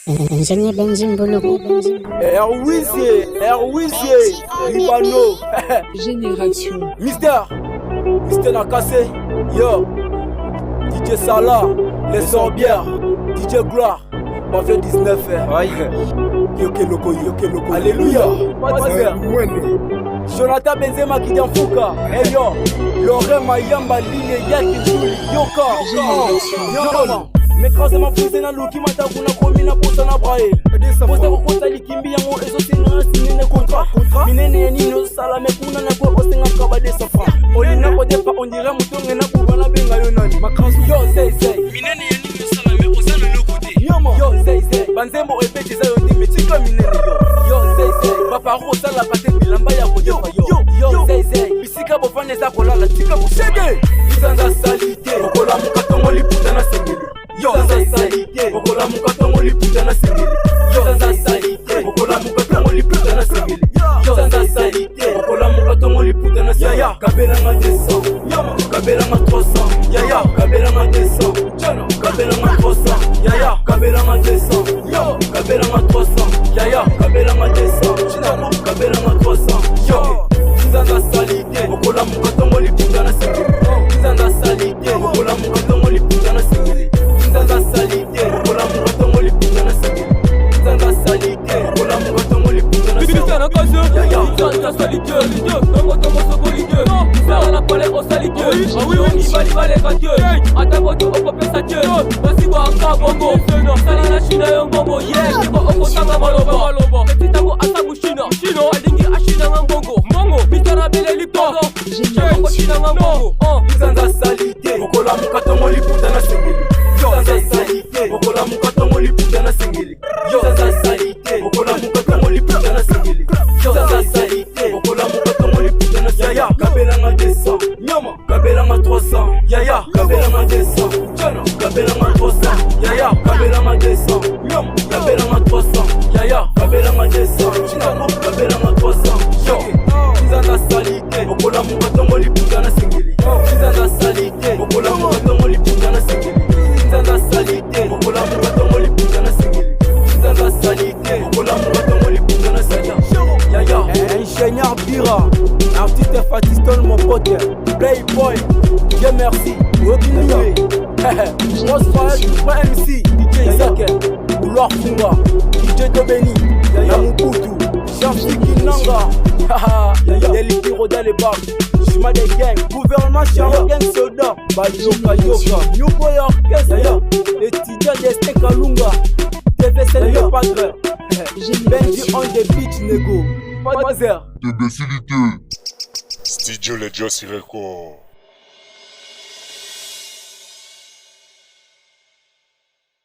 Ingénieur Benjin Boulou. Erwizier, Libano. Génération. Mister Nakassé, yo. DJ Salah, les sorbières. DJ Gloire, Bafé 19. Yoke Loko. Alléluia. Jonathan Benzema qui Fouka. Hey yo, Lorraine Mayamba, Ligne Yaki Juli, Yoka. Mekrazema prise na luki matakuna komi na posa na brae posa kokota likimbi yango ezosenga sinene kontra minene ya nini osala mekuna na kwe osenga kaba de safra olina kodepa ondira mutonge na kuba na benga yo nani makrazu yo zey minene ya nini osala me osana lokote yo zey banzembo epetisa yo ndi metika minene yo zey baparo osala pate bilamba ya kodepa yo zey bisika bofane za kolala tika kusege izanza salite okola mukatongo liputa na sengeli yo salite okola mukatongo liputa na sengeli yo salite okola mukatongo liputa na sengeli yo salite okola mukatongo liputa na sengeli yaya kabela ma 200 yama kabela ma 300 yaya kabela ma 200 chano kabela ma 300 yaya kabela ma 200 yo kabela ma 300 yaya kabela ma 200 chino kabela ma 300 yo salite okola mukatongo liputa na sengeli salite okola mukatongo liputa na sengeli salite okola mukatongo liputa na sengeli salite okola mukatongo liputa na sengeli salite nangotongo sokolide sala na pole osalite ibali balekate atakoto okopesa te basiba aka bongo sali na shina yo mbongo ko okotanga maloba petitango asabu shina alingi ashina nga mbongo mitara bele lipogo okosina nga mbongo salite okola mukatongo liputa na sengeli salite okola mukatongo liputa na sengeli salite okola mukatongo liputa na sengeli salite okola mukatongo liputa na sengeli yaya kabela nga 200 nyama kabela nga 300 yaya kabela nga 200 chano kabela nga 300 yaya kabela nga 200 nyama kabela nga 300 yaya kabela nga 200 chino kabela nga 300 yo salite okola mukatongo liputa na sengeli salite okola mukatongo liputa na sengeli salite okola mukatongo liputa na sengeli salite okola mukatongo liputa na sengeli yaya ingénieur Bira artiste Fatiston mon pote Playboy Dieu merci Okinie Osfire MC DJ Isaac Couloir Funga DJ Dobeni Yamukutu Shamsi Nanga Deliki Roda les bars Shima des gangs Gouvernement Charo Gang Soda Bayoka New Boy Orchestre Étudiant d'Este Kalunga TVC Le Padre Benji on the beach nego Pas de Imbécilité. Studio Le Joss Record.